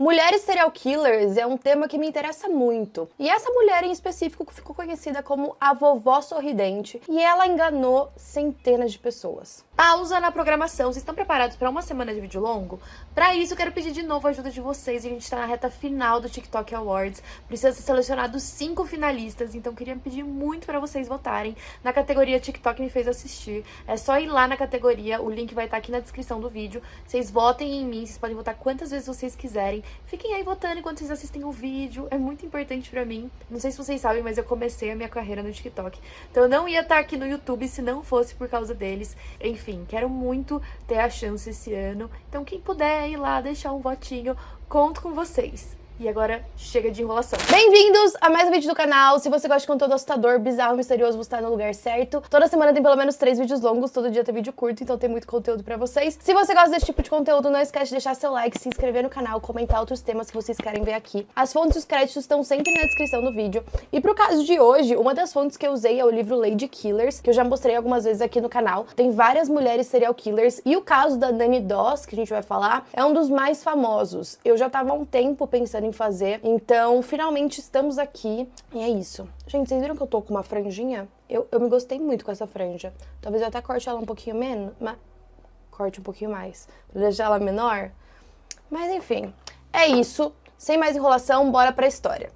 Mulheres serial killers é um tema que me interessa muito. E essa mulher em específico ficou conhecida como a vovó sorridente e ela enganou centenas de pessoas. Pausa na programação. Vocês estão preparados para uma semana de vídeo longo? Para isso, eu quero pedir de novo a ajuda de vocês. A gente tá na reta final do TikTok Awards. Precisa ser selecionado 5 finalistas, então queria pedir muito para vocês votarem na categoria TikTok me fez assistir. É só ir lá na categoria, o link vai estar aqui na descrição do vídeo. Vocês votem em mim, vocês podem votar quantas vezes vocês quiserem. Fiquem aí votando enquanto vocês assistem o vídeo. É muito importante para mim. Não sei se vocês sabem, mas eu comecei a minha carreira no TikTok. Então eu não ia estar aqui no YouTube se não fosse por causa deles. Enfim, quero muito ter a chance esse ano. Então quem puder ir lá deixar um votinho, conto com vocês. E agora, chega de enrolação. Bem-vindos a mais um vídeo do canal. Se você gosta de conteúdo assustador, bizarro, misterioso, você tá no lugar certo. Toda semana tem pelo menos 3 vídeos longos, todo dia tem vídeo curto, então tem muito conteúdo pra vocês. Se você gosta desse tipo de conteúdo, não esquece de deixar seu like, se inscrever no canal, comentar outros temas que vocês querem ver aqui. As fontes e os créditos estão sempre na descrição do vídeo. E pro caso de hoje, uma das fontes que eu usei é o livro Lady Killers, que eu já mostrei algumas vezes aqui no canal. Tem várias mulheres serial killers, e o caso da Nanny Doss, que a gente vai falar, é um dos mais famosos. Eu já tava há um tempo pensando em fazer, então, finalmente estamos aqui. E é isso. Gente, vocês viram que eu tô com uma franjinha? Eu me gostei muito com essa franja. Talvez eu até corte ela um pouquinho menos, mas corte um pouquinho mais, pra deixar ela menor. Mas enfim, é isso. Sem mais enrolação, bora pra história.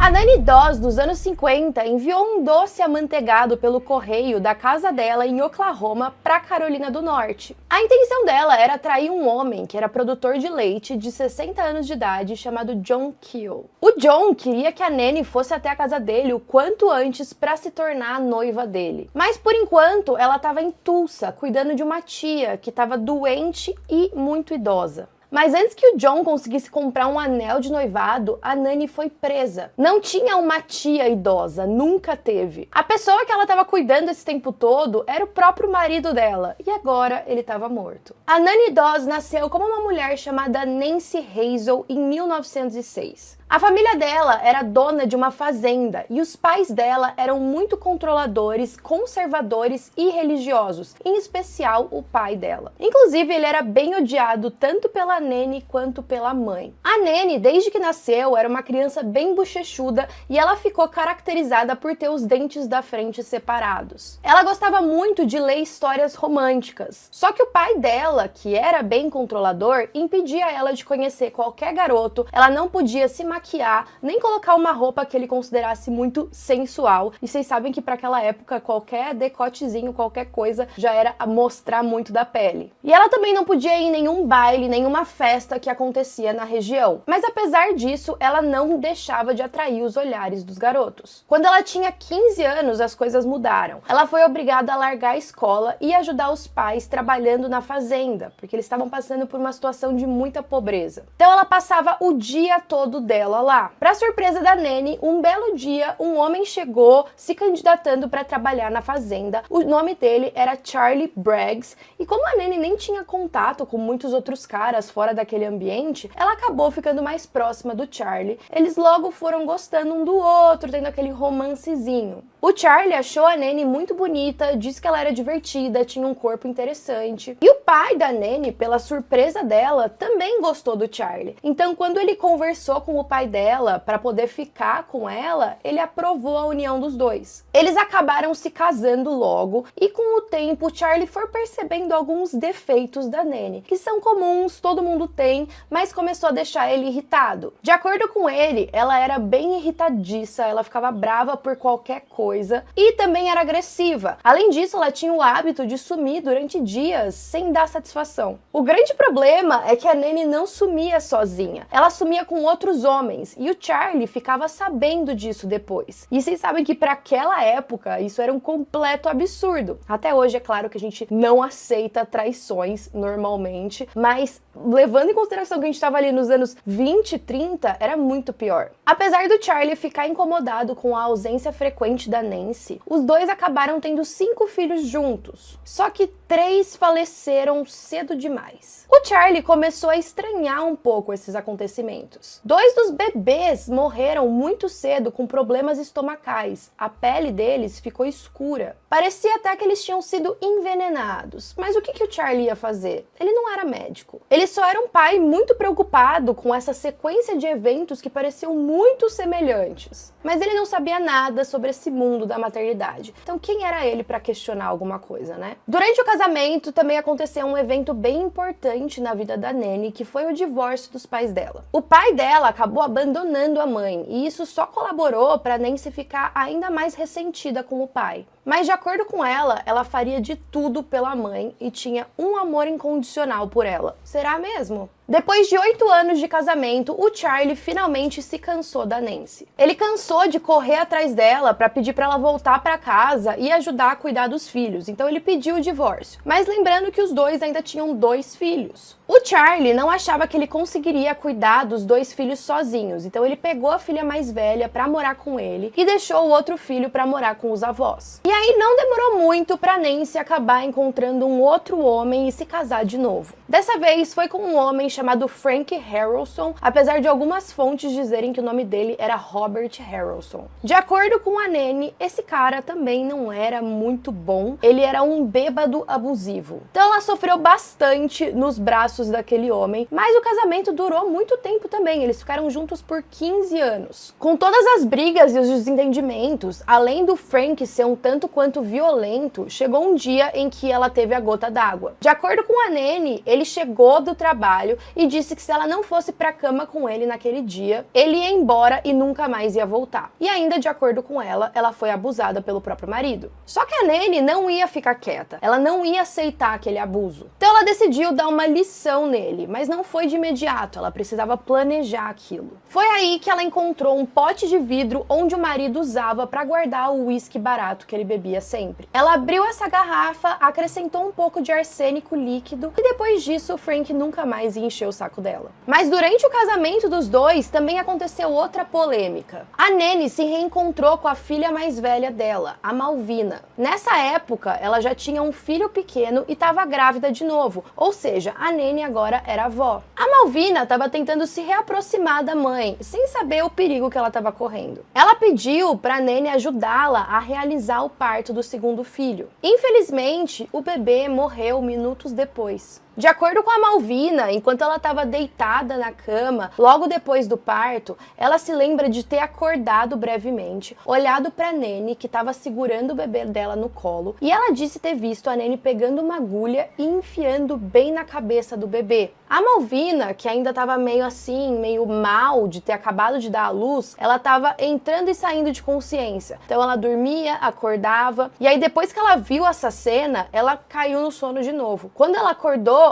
A Nanny Doss, dos anos 50, enviou um doce amanteigado pelo correio da casa dela em Oklahoma para Carolina do Norte. A intenção dela era atrair um homem que era produtor de leite de 60 anos de idade chamado John Keel. O John queria que a Nanny fosse até a casa dele o quanto antes para se tornar a noiva dele. Mas por enquanto ela estava em Tulsa, cuidando de uma tia que estava doente e muito idosa. Mas antes que o John conseguisse comprar um anel de noivado, a Nanny foi presa. Não tinha uma tia idosa, nunca teve. A pessoa que ela estava cuidando esse tempo todo era o próprio marido dela, e agora ele estava morto. A Nanny Doss nasceu como uma mulher chamada Nancy Hazel em 1906. A família dela era dona de uma fazenda e os pais dela eram muito controladores, conservadores e religiosos, em especial o pai dela. Inclusive, ele era bem odiado tanto pela Nanny quanto pela mãe. A Nanny, desde que nasceu, era uma criança bem bochechuda e ela ficou caracterizada por ter os dentes da frente separados. Ela gostava muito de ler histórias românticas, só que o pai dela, que era bem controlador, impedia ela de conhecer qualquer garoto, ela não podia se maquiar, nem colocar uma roupa que ele considerasse muito sensual. E vocês sabem que para aquela época qualquer decotezinho, qualquer coisa já era mostrar muito da pele. E ela também não podia ir em nenhum baile, nenhuma festa que acontecia na região. Mas apesar disso, ela não deixava de atrair os olhares dos garotos. Quando ela tinha 15 anos, as coisas mudaram. Ela foi obrigada a largar a escola e ajudar os pais trabalhando na fazenda, porque eles estavam passando por uma situação de muita pobreza. Então ela passava o dia todo dela lá. Para surpresa da Nanny, um belo dia, um homem chegou se candidatando para trabalhar na fazenda. O nome dele era Charlie Braggs, e como a Nanny nem tinha contato com muitos outros caras fora daquele ambiente, ela acabou ficando mais próxima do Charlie. Eles logo foram gostando um do outro, tendo aquele romancezinho. O Charlie achou a Nanny muito bonita, disse que ela era divertida, tinha um corpo interessante. E o pai da Nanny, pela surpresa dela, também gostou do Charlie. Então, quando ele conversou com o pai dela para poder ficar com ela, ele aprovou a união dos dois. Eles acabaram se casando logo e com o tempo, Charlie foi percebendo alguns defeitos da Nanny, que são comuns, todo mundo tem, mas começou a deixar ele irritado. De acordo com ele, ela era bem irritadiça, ela ficava brava por qualquer coisa e também era agressiva. Além disso, ela tinha o hábito de sumir durante dias sem dar satisfação. O grande problema é que a Nanny não sumia sozinha, ela sumia com outros homens e o Charlie ficava sabendo disso depois. E vocês sabem que para aquela época isso era um completo absurdo. Até hoje é claro que a gente não aceita traições normalmente, mas levando em consideração que a gente estava ali nos anos 20, 30, era muito pior. Apesar do Charlie ficar incomodado com a ausência frequente da da Nancy, os dois acabaram tendo 5 filhos juntos. Só que 3 faleceram cedo demais. O Charlie começou a estranhar um pouco esses acontecimentos. 2 dos bebês morreram muito cedo com problemas estomacais. A pele deles ficou escura. Parecia até que eles tinham sido envenenados. Mas o que o Charlie ia fazer? Ele não era médico. Ele só era um pai muito preocupado com essa sequência de eventos que pareciam muito semelhantes. Mas ele não sabia nada sobre esse mundo da maternidade. Então quem era ele para questionar alguma coisa, né? Durante o casamento também aconteceu um evento bem importante na vida da Nanny, que foi o divórcio dos pais dela. O pai dela acabou abandonando a mãe, e isso só colaborou para Nancy ficar ainda mais ressentida com o pai. Mas de acordo com ela, ela faria de tudo pela mãe e tinha um amor incondicional por ela. Será mesmo? Depois de 8 anos de casamento, o Charlie finalmente se cansou da Nancy. Ele cansou de correr atrás dela para pedir para ela voltar para casa e ajudar a cuidar dos filhos, então ele pediu o divórcio. Mas lembrando que os dois ainda tinham 2 filhos. O Charlie não achava que ele conseguiria cuidar dos 2 filhos sozinhos, então ele pegou a filha mais velha para morar com ele e deixou o outro filho para morar com os avós. E aí não demorou muito para Nancy acabar encontrando um outro homem e se casar de novo. Dessa vez foi com um homem chamado Frank Harrelson, apesar de algumas fontes dizerem que o nome dele era Robert Harrelson. De acordo com a Nanny, esse cara também não era muito bom, ele era um bêbado abusivo. Então ela sofreu bastante nos braços daquele homem, mas o casamento durou muito tempo também, eles ficaram juntos por 15 anos. Com todas as brigas e os desentendimentos, além do Frank ser um tanto quanto violento, chegou um dia em que ela teve a gota d'água. De acordo com a Nanny, ele chegou do trabalho e disse que se ela não fosse pra cama com ele naquele dia, ele ia embora e nunca mais ia voltar. E ainda de acordo com ela, ela foi abusada pelo próprio marido. Só que a Nanny não ia ficar quieta, ela não ia aceitar aquele abuso. Então ela decidiu dar uma lição nele, mas não foi de imediato, ela precisava planejar aquilo. Foi aí que ela encontrou um pote de vidro onde o marido usava pra guardar o uísque barato que ele bebia sempre. Ela abriu essa garrafa, acrescentou um pouco de arsênico líquido e depois disso o Frank nunca mais ia encher o saco dela. Mas durante o casamento dos dois também aconteceu outra polêmica. A Nanny se reencontrou com a filha mais velha dela, a Malvina. Nessa época, ela já tinha um filho pequeno e estava grávida de novo, ou seja, a Nanny agora era avó. A Malvina estava tentando se reaproximar da mãe, sem saber o perigo que ela estava correndo. Ela pediu para a Nanny ajudá-la a realizar o parto do segundo filho. Infelizmente, o bebê morreu minutos depois. De acordo com a Malvina, enquanto ela estava deitada na cama, logo depois do parto, ela se lembra de ter acordado brevemente, olhado para a Nanny, que estava segurando o bebê dela no colo, e ela disse ter visto a Nanny pegando uma agulha e enfiando bem na cabeça do bebê. A Malvina, que ainda estava meio assim, meio mal de ter acabado de dar à luz, ela estava entrando e saindo de consciência. Então ela dormia, acordava, e aí depois que ela viu essa cena, ela caiu no sono de novo. Quando ela acordou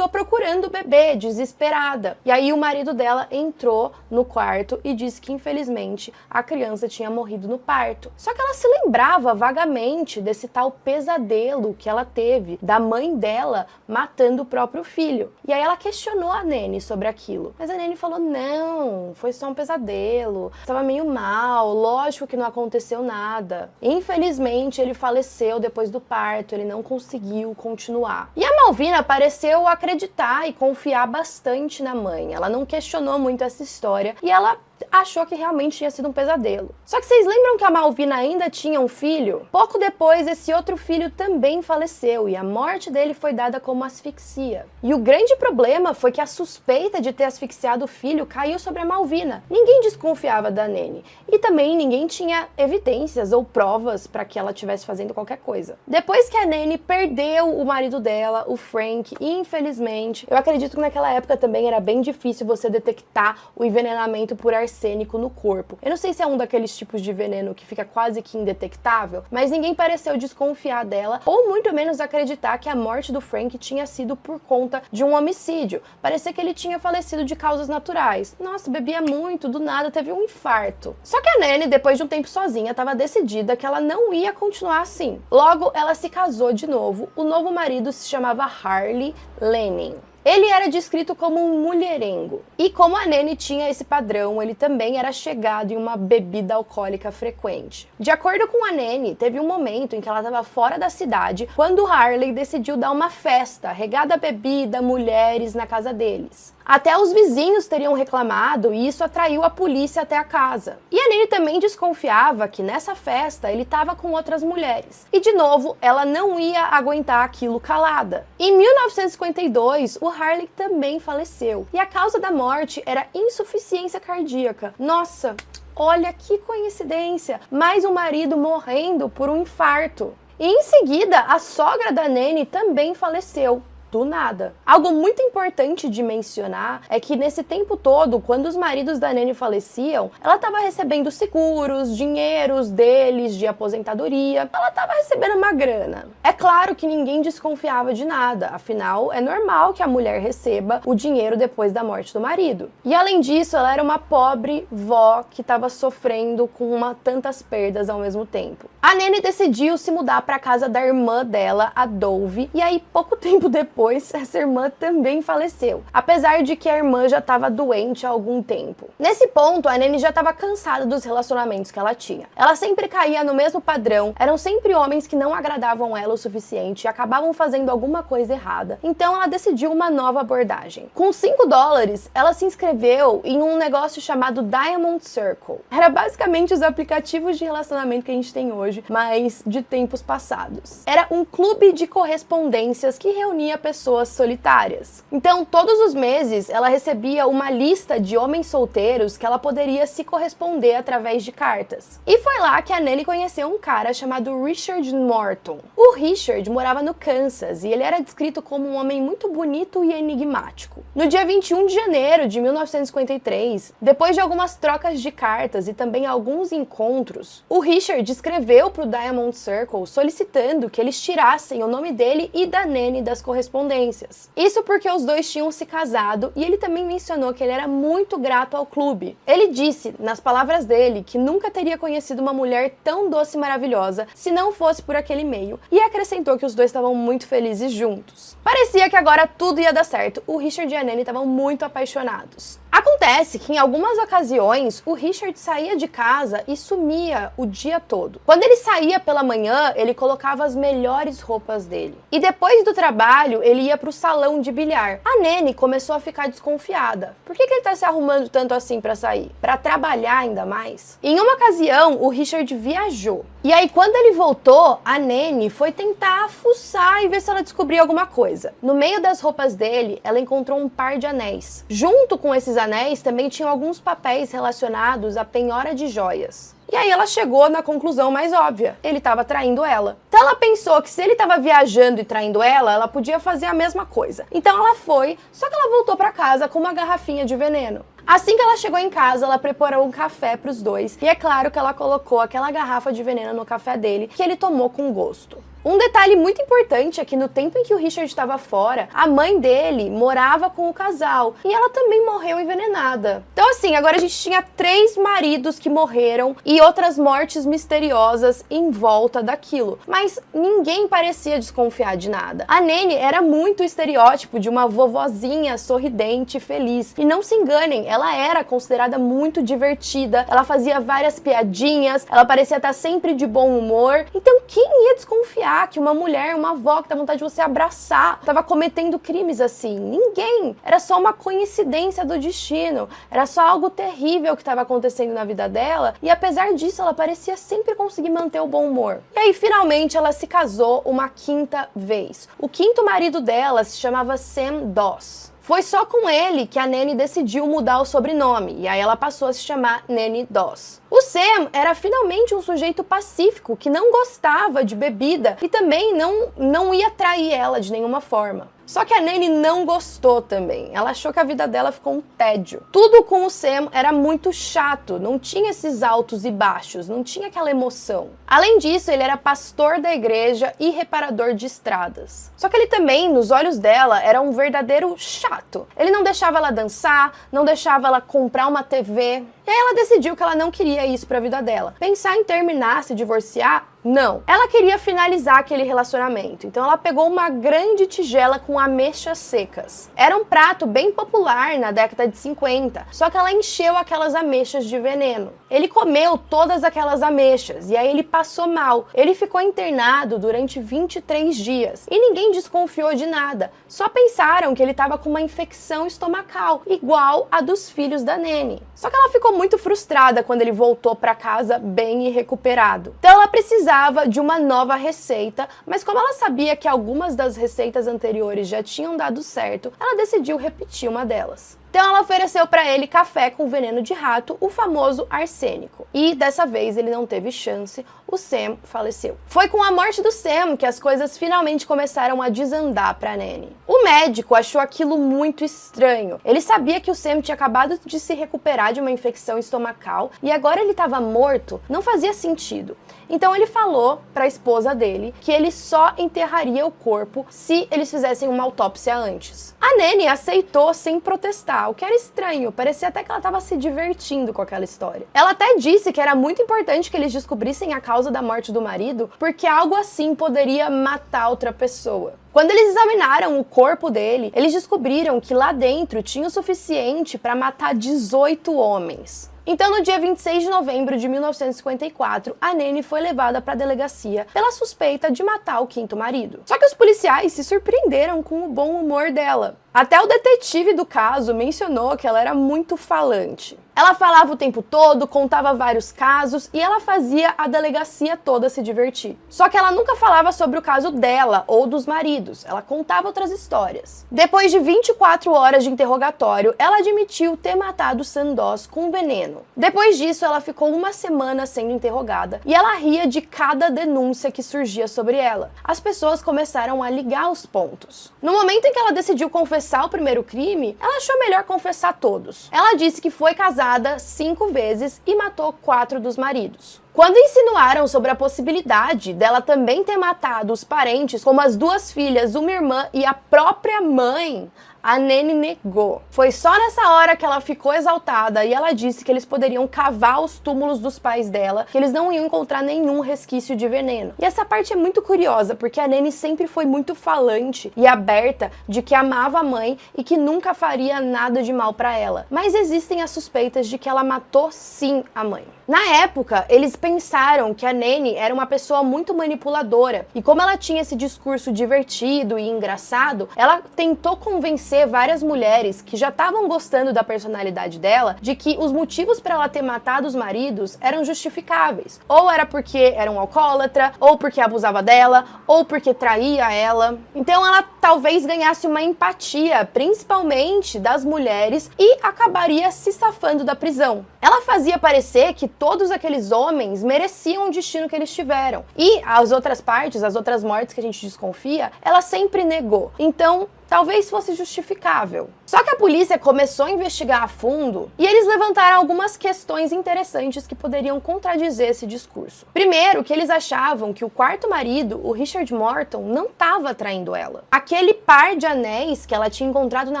procurando o bebê, desesperada. E aí o marido dela entrou no quarto e disse que infelizmente a criança tinha morrido no parto. Só que ela se lembrava vagamente desse tal pesadelo que ela teve, da mãe dela matando o próprio filho. E aí ela questionou a Nanny sobre aquilo. Mas a Nanny falou, não, foi só um pesadelo, estava meio mal, lógico que não aconteceu nada. Infelizmente ele faleceu depois do parto, ele não conseguiu continuar. E a Malvina pareceu acreditar e confiar bastante na mãe. Ela não questionou muito essa história e ela achou que realmente tinha sido um pesadelo. Só que vocês lembram que a Malvina ainda tinha um filho? Pouco depois, esse outro filho também faleceu e a morte dele foi dada como asfixia. E o grande problema foi que a suspeita de ter asfixiado o filho caiu sobre a Malvina. Ninguém desconfiava da Nanny e também ninguém tinha evidências ou provas para que ela estivesse fazendo qualquer coisa. Depois que a Nanny perdeu o marido dela, o Frank, infelizmente, eu acredito que naquela época também era bem difícil você detectar o envenenamento por arsênico no corpo. Eu não sei se é um daqueles tipos de veneno que fica quase que indetectável, mas ninguém pareceu desconfiar dela, ou muito menos acreditar que a morte do Frank tinha sido por conta de um homicídio. Parecia que ele tinha falecido de causas naturais. Nossa, bebia muito, do nada teve um infarto. Só que a Nanny, depois de um tempo sozinha, estava decidida que ela não ia continuar assim. Logo, ela se casou de novo. O novo marido se chamava Harley Lanning. Ele era descrito como um mulherengo. E como a Nanny tinha esse padrão, ele também era chegado em uma bebida alcoólica frequente. De acordo com a Nanny, teve um momento em que ela estava fora da cidade, quando Harley decidiu dar uma festa, regada a bebida, mulheres na casa deles. Até os vizinhos teriam reclamado e isso atraiu a polícia até a casa. E a Nanny também desconfiava que nessa festa ele estava com outras mulheres. E de novo, ela não ia aguentar aquilo calada. Em 1952, o Harley também faleceu. E a causa da morte era insuficiência cardíaca. Nossa, olha que coincidência! Mais um marido morrendo por um infarto. E em seguida, a sogra da Nanny também faleceu. Do nada. Algo muito importante de mencionar é que nesse tempo todo, quando os maridos da Nanny faleciam, ela estava recebendo seguros, dinheiros deles de aposentadoria, ela estava recebendo uma grana. É claro que ninguém desconfiava de nada, afinal é normal que a mulher receba o dinheiro depois da morte do marido. E além disso, ela era uma pobre vó que estava sofrendo com tantas perdas ao mesmo tempo. A Nanny decidiu se mudar para a casa da irmã dela, a Dove, e aí pouco tempo depois essa irmã também faleceu, apesar de que a irmã já estava doente há algum tempo. Nesse ponto, a Nanny já estava cansada dos relacionamentos que ela tinha. Ela sempre caía no mesmo padrão, eram sempre homens que não agradavam ela o suficiente e acabavam fazendo alguma coisa errada. Então ela decidiu uma nova abordagem. Com $5, ela se inscreveu em um negócio chamado Diamond Circle. Era basicamente os aplicativos de relacionamento que a gente tem hoje, mas de tempos passados. Era um clube de correspondências que reunia pessoas solitárias. Então, todos os meses, ela recebia uma lista de homens solteiros que ela poderia se corresponder através de cartas. E foi lá que a Nanny conheceu um cara chamado Richard Morton. O Richard morava no Kansas e ele era descrito como um homem muito bonito e enigmático. No dia 21 de janeiro de 1953, depois de algumas trocas de cartas e também alguns encontros, o Richard escreveu para o Diamond Circle solicitando que eles tirassem o nome dele e da Nanny das correspondências. Isso porque os dois tinham se casado e ele também mencionou que ele era muito grato ao clube. Ele disse, nas palavras dele, que nunca teria conhecido uma mulher tão doce e maravilhosa se não fosse por aquele meio, e acrescentou que os dois estavam muito felizes juntos. Parecia que agora tudo ia dar certo, o Richard e a Nanny estavam muito apaixonados. Acontece que em algumas ocasiões o Richard saía de casa e sumia o dia todo. Quando ele saía pela manhã, ele colocava as melhores roupas dele. E depois do trabalho, ele ia pro salão de bilhar. A Nanny começou a ficar desconfiada. Por que ele tá se arrumando tanto assim pra sair? Pra trabalhar ainda mais? Em uma ocasião, o Richard viajou. E aí, quando ele voltou, a Nanny foi tentar fuçar e ver se ela descobria alguma coisa. No meio das roupas dele, ela encontrou um par de anéis. Junto com esses anéis, também tinham alguns papéis relacionados à penhora de joias. E aí ela chegou na conclusão mais óbvia, ele estava traindo ela. Então ela pensou que se ele estava viajando e traindo ela, ela podia fazer a mesma coisa. Então ela foi, só que ela voltou para casa com uma garrafinha de veneno. Assim que ela chegou em casa, ela preparou um café para os dois, e é claro que ela colocou aquela garrafa de veneno no café dele, que ele tomou com gosto. Um detalhe muito importante é que no tempo em que o Richard estava fora, a mãe dele morava com o casal e ela também morreu envenenada. Então assim, agora a gente tinha 3 maridos que morreram e outras mortes misteriosas em volta daquilo. Mas ninguém parecia desconfiar de nada. A Nanny era muito o estereótipo de uma vovozinha sorridente e feliz. E não se enganem, ela era considerada muito divertida, ela fazia várias piadinhas, ela parecia estar sempre de bom humor. Então quem ia desconfiar que uma mulher, uma avó que dá vontade de você abraçar, estava cometendo crimes assim? Ninguém. Era só uma coincidência do destino. Era só algo terrível que estava acontecendo na vida dela e apesar disso ela parecia sempre conseguir manter o bom humor. E aí finalmente ela se casou uma 5ª vez. O 5º marido dela se chamava Sam Doss. Foi só com ele que a Nanny decidiu mudar o sobrenome, e aí ela passou a se chamar Nanny Doss. O Sam era finalmente um sujeito pacífico que não gostava de bebida e também não ia trair ela de nenhuma forma. Só que a Nanny não gostou também. Ela achou que a vida dela ficou um tédio. Tudo com o Sam era muito chato, não tinha esses altos e baixos, não tinha aquela emoção. Além disso, ele era pastor da igreja e reparador de estradas. Só que ele também, nos olhos dela, era um verdadeiro chato. Ele não deixava ela dançar, não deixava ela comprar uma TV. E aí ela decidiu que ela não queria isso pra vida dela. Pensar em terminar, se divorciar, Não. Ela queria finalizar aquele relacionamento, então ela pegou uma grande tigela com ameixas secas. Era um prato bem popular na década de 50, só que ela encheu aquelas ameixas de veneno. Ele comeu todas aquelas ameixas e aí ele passou mal. Ele ficou internado durante 23 dias e ninguém desconfiou de nada, só pensaram que ele estava com uma infecção estomacal, igual a dos filhos da Nanny. Só que ela ficou muito frustrada quando ele voltou para casa bem e recuperado. Então ela precisava de uma nova receita, mas como ela sabia que algumas das receitas anteriores já tinham dado certo, ela decidiu repetir uma delas. Então ela ofereceu para ele café com veneno de rato, o famoso arsênico. E dessa vez ele não teve chance, o Sam faleceu. Foi com a morte do Sam que as coisas finalmente começaram a desandar para Nanny. O médico achou aquilo muito estranho. Ele sabia que o Sam tinha acabado de se recuperar de uma infecção estomacal e agora ele estava morto, não fazia sentido. Então ele falou para a esposa dele que ele só enterraria o corpo se eles fizessem uma autópsia antes. A Nanny aceitou sem protestar, o que era estranho, parecia até que ela estava se divertindo com aquela história. Ela até disse que era muito importante que eles descobrissem a causa da morte do marido, porque algo assim poderia matar outra pessoa. Quando eles examinaram o corpo dele, eles descobriram que lá dentro tinha o suficiente para matar 18 homens. Então, no dia 26 de novembro de 1954, a Nanny foi levada para a delegacia pela suspeita de matar o quinto marido. Só que os policiais se surpreenderam com o bom humor dela. Até o detetive do caso mencionou que ela era muito falante. Ela falava o tempo todo, contava vários casos e ela fazia a delegacia toda se divertir. Só que ela nunca falava sobre o caso dela ou dos maridos, ela contava outras histórias. Depois de 24 horas de interrogatório, ela admitiu ter matado Sandoz com veneno. Depois disso, ela ficou uma semana sendo interrogada e ela ria de cada denúncia que surgia sobre ela. As pessoas começaram a ligar os pontos. No momento em que ela decidiu confessar o primeiro crime, ela achou melhor confessar todos. Ela disse que foi casada 5 vezes e matou 4 dos maridos. Quando insinuaram sobre a possibilidade dela também ter matado os parentes, como as 2 filhas, uma irmã e a própria mãe, a Nanny negou. Foi só nessa hora que ela ficou exaltada e ela disse que eles poderiam cavar os túmulos dos pais dela, que eles não iam encontrar nenhum resquício de veneno. E essa parte é muito curiosa, porque a Nanny sempre foi muito falante e aberta de que amava a mãe e que nunca faria nada de mal para ela. Mas existem as suspeitas de que ela matou sim a mãe. Na época, eles pensaram que a Nanny era uma pessoa muito manipuladora e como ela tinha esse discurso divertido e engraçado, ela tentou convencer várias mulheres que já estavam gostando da personalidade dela de que os motivos para ela ter matado os maridos eram justificáveis. Ou era porque era um alcoólatra, ou porque abusava dela, ou porque traía ela. Então ela talvez ganhasse uma empatia, principalmente das mulheres, e acabaria se safando da prisão. Ela fazia parecer que todos aqueles homens mereciam o destino que eles tiveram. E as outras partes, as outras mortes que a gente desconfia, ela sempre negou. Então, talvez fosse justificável. Só que a polícia começou a investigar a fundo e eles levantaram algumas questões interessantes que poderiam contradizer esse discurso. Primeiro, que eles achavam que o quarto marido, o Richard Morton, não estava traindo ela. Aquele par de anéis que ela tinha encontrado na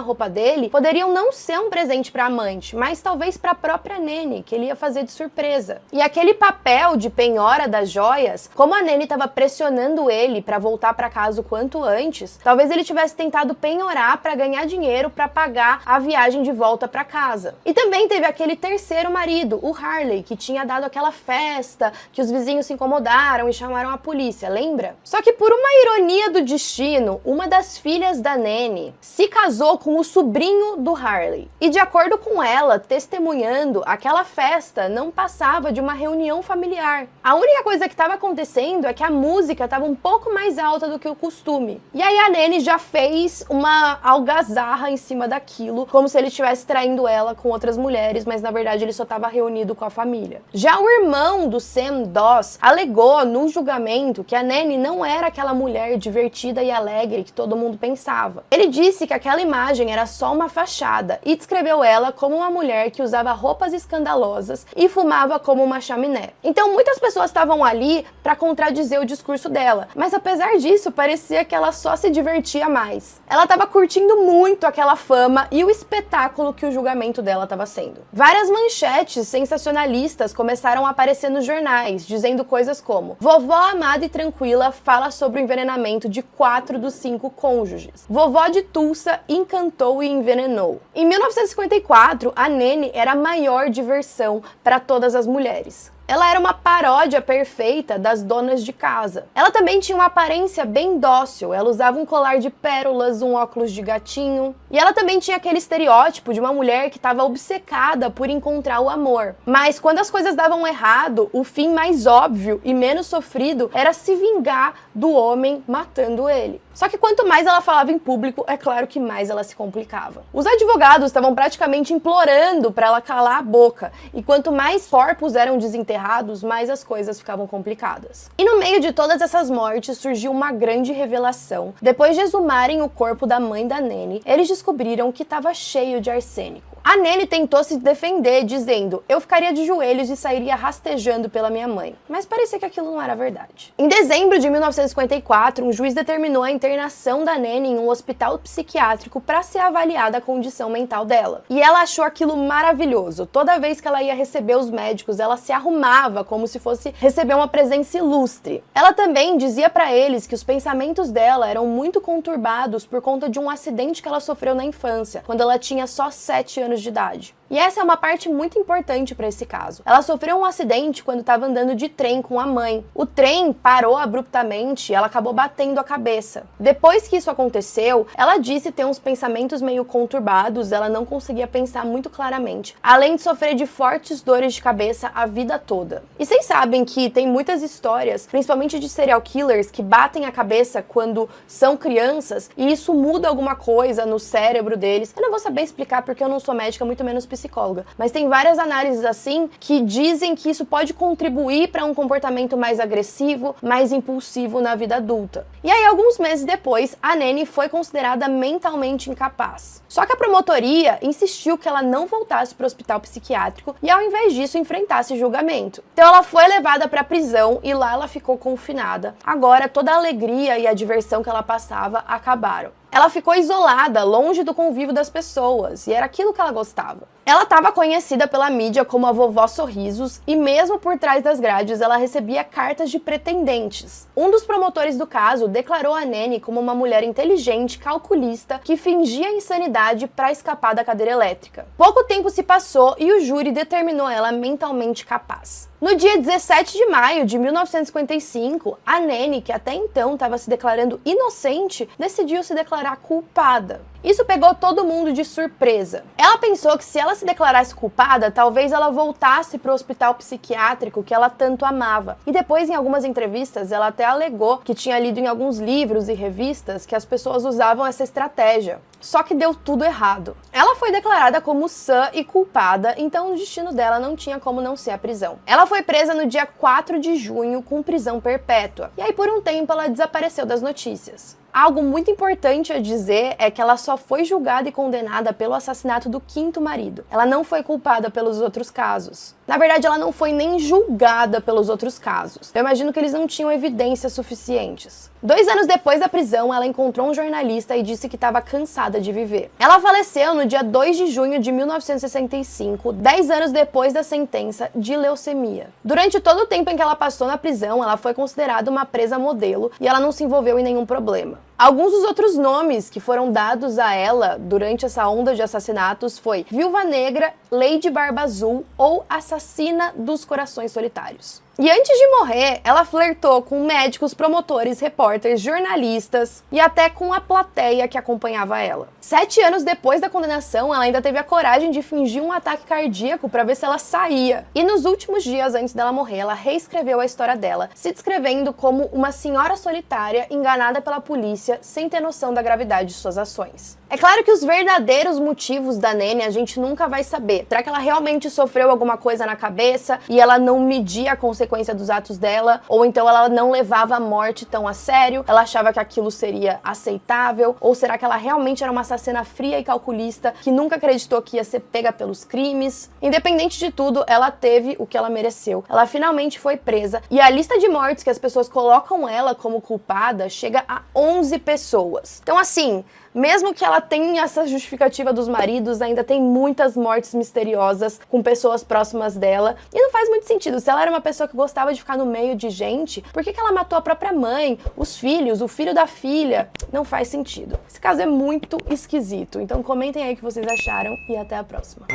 roupa dele poderiam não ser um presente para a amante, mas talvez para a própria Nanny, que ele ia fazer de surpresa. E aquele papel de penhora das joias, como a Nanny estava pressionando ele para voltar para casa o quanto antes, talvez ele tivesse tentado penhorar para ganhar dinheiro para pagar a viagem de volta para casa. E também teve aquele terceiro marido, o Harley, que tinha dado aquela festa, que os vizinhos se incomodaram e chamaram a polícia, lembra? Só que por uma ironia do destino, uma das filhas da Nanny se casou com o sobrinho do Harley. E de acordo com ela, testemunhando, aquela festa não passava de uma reunião familiar. A única coisa que estava acontecendo é que a música estava um pouco mais alta do que o costume. E aí a Nanny já fez uma algazarra em cima daquilo, como se ele estivesse traindo ela com outras mulheres, mas na verdade ele só estava reunido com a família. Já o irmão do Sam Doss alegou no julgamento que a Nanny não era aquela mulher divertida e alegre que todo mundo pensava. Ele disse que aquela imagem era só uma fachada e descreveu ela como uma mulher que usava roupas escandalosas e fumava como uma chaminé. Então muitas pessoas estavam ali para contradizer o discurso dela, mas apesar disso parecia que ela só se divertia mais. Ela estava curtindo muito aquela fama e o espetáculo que o julgamento dela estava sendo. Várias manchetes sensacionalistas começaram a aparecer nos jornais, dizendo coisas como: vovó amada e tranquila fala sobre o envenenamento de 4 dos 5 cônjuges. Vovó de Tulsa encantou e envenenou. Em 1954, a Nanny era a maior diversão para todas as mulheres. Ela era uma paródia perfeita das donas de casa. Ela também tinha uma aparência bem dócil, ela usava um colar de pérolas, um óculos de gatinho. E ela também tinha aquele estereótipo de uma mulher que estava obcecada por encontrar o amor. Mas quando as coisas davam errado, o fim mais óbvio e menos sofrido era se vingar do homem matando ele. Só que quanto mais ela falava em público, é claro que mais ela se complicava. Os advogados estavam praticamente implorando para ela calar a boca, e quanto mais corpos eram desenterrados, mais as coisas ficavam complicadas. E no meio de todas essas mortes surgiu uma grande revelação. Depois de exumarem o corpo da mãe da Nanny, eles descobriram que estava cheio de arsênico. A Nanny tentou se defender, dizendo: eu ficaria de joelhos e sairia rastejando pela minha mãe. Mas parecia que aquilo não era verdade. Em dezembro de 1954, um juiz determinou a internação da Nanny em um hospital psiquiátrico para ser avaliada a condição mental dela. E ela achou aquilo maravilhoso. Toda vez que ela ia receber os médicos, ela se arrumava como se fosse receber uma presença ilustre. Ela também dizia para eles que os pensamentos dela eram muito conturbados por conta de um acidente que ela sofreu na infância, quando ela tinha só 7 anos de idade. E essa é uma parte muito importante para esse caso. Ela sofreu um acidente quando estava andando de trem com a mãe. O trem parou abruptamente e ela acabou batendo a cabeça. Depois que isso aconteceu, ela disse ter uns pensamentos meio conturbados, ela não conseguia pensar muito claramente, além de sofrer de fortes dores de cabeça a vida toda. E vocês sabem que tem muitas histórias, principalmente de serial killers, que batem a cabeça quando são crianças e isso muda alguma coisa no cérebro deles. Eu não vou saber explicar porque eu não sou médica, muito menos psicóloga, mas tem várias análises assim que dizem que isso pode contribuir para um comportamento mais agressivo, mais impulsivo na vida adulta. E aí, alguns meses depois, a Nanny foi considerada mentalmente incapaz. Só que a promotoria insistiu que ela não voltasse para o hospital psiquiátrico e, ao invés disso, enfrentasse julgamento. Então ela foi levada para a prisão e lá ela ficou confinada. Agora, toda a alegria e a diversão que ela passava acabaram. Ela ficou isolada, longe do convívio das pessoas, e era aquilo que ela gostava. Ela estava conhecida pela mídia como a Vovó Sorrisos, e mesmo por trás das grades ela recebia cartas de pretendentes. Um dos promotores do caso declarou a Nanny como uma mulher inteligente, calculista, que fingia insanidade para escapar da cadeira elétrica. Pouco tempo se passou e o júri determinou ela mentalmente capaz. No dia 17 de maio de 1955, a Nanny, que até então estava se declarando inocente, decidiu se declarar culpada. Isso pegou todo mundo de surpresa. Ela pensou que se ela se declarasse culpada, talvez ela voltasse para o hospital psiquiátrico que ela tanto amava. E depois, em algumas entrevistas, ela até alegou que tinha lido em alguns livros e revistas que as pessoas usavam essa estratégia. Só que deu tudo errado. Ela foi declarada como sã e culpada, então o destino dela não tinha como não ser a prisão. Ela foi presa no dia 4 de junho com prisão perpétua. E aí, por um tempo, ela desapareceu das notícias. Algo muito importante a dizer é que ela só foi julgada e condenada pelo assassinato do 5º marido. Ela não foi culpada pelos outros casos. Na verdade, ela não foi nem julgada pelos outros casos. Eu imagino que eles não tinham evidências suficientes. 2 anos depois da prisão, ela encontrou um jornalista e disse que estava cansada de viver. Ela faleceu no dia 2 de junho de 1965, 10 anos depois da sentença, de leucemia. Durante todo o tempo em que ela passou na prisão, ela foi considerada uma presa modelo e ela não se envolveu em nenhum problema. Alguns dos outros nomes que foram dados a ela durante essa onda de assassinatos foi Viúva Negra, Lady Barba Azul ou Assassina dos Corações Solitários. E antes de morrer, ela flertou com médicos, promotores, repórteres, jornalistas e até com a plateia que acompanhava ela. 7 anos depois da condenação, ela ainda teve a coragem de fingir um ataque cardíaco para ver se ela saía. E nos últimos dias antes dela morrer, ela reescreveu a história dela, se descrevendo como uma senhora solitária enganada pela polícia sem ter noção da gravidade de suas ações. É claro que os verdadeiros motivos da Nanny a gente nunca vai saber. Será que ela realmente sofreu alguma coisa na cabeça e ela não media a consequência dos atos dela? Ou então ela não levava a morte tão a sério? Ela achava que aquilo seria aceitável? Ou será que ela realmente era uma assassina fria e calculista que nunca acreditou que ia ser pega pelos crimes? Independente de tudo, ela teve o que ela mereceu. Ela finalmente foi presa e a lista de mortes que as pessoas colocam ela como culpada chega a 11 pessoas. Então assim, Mesmo que ela tenha essa justificativa dos maridos, ainda tem muitas mortes misteriosas com pessoas próximas dela. E não faz muito sentido. Se ela era uma pessoa que gostava de ficar no meio de gente, por que ela matou a própria mãe, os filhos, o filho da filha? Não faz sentido. Esse caso é muito esquisito. Então comentem aí o que vocês acharam e até a próxima.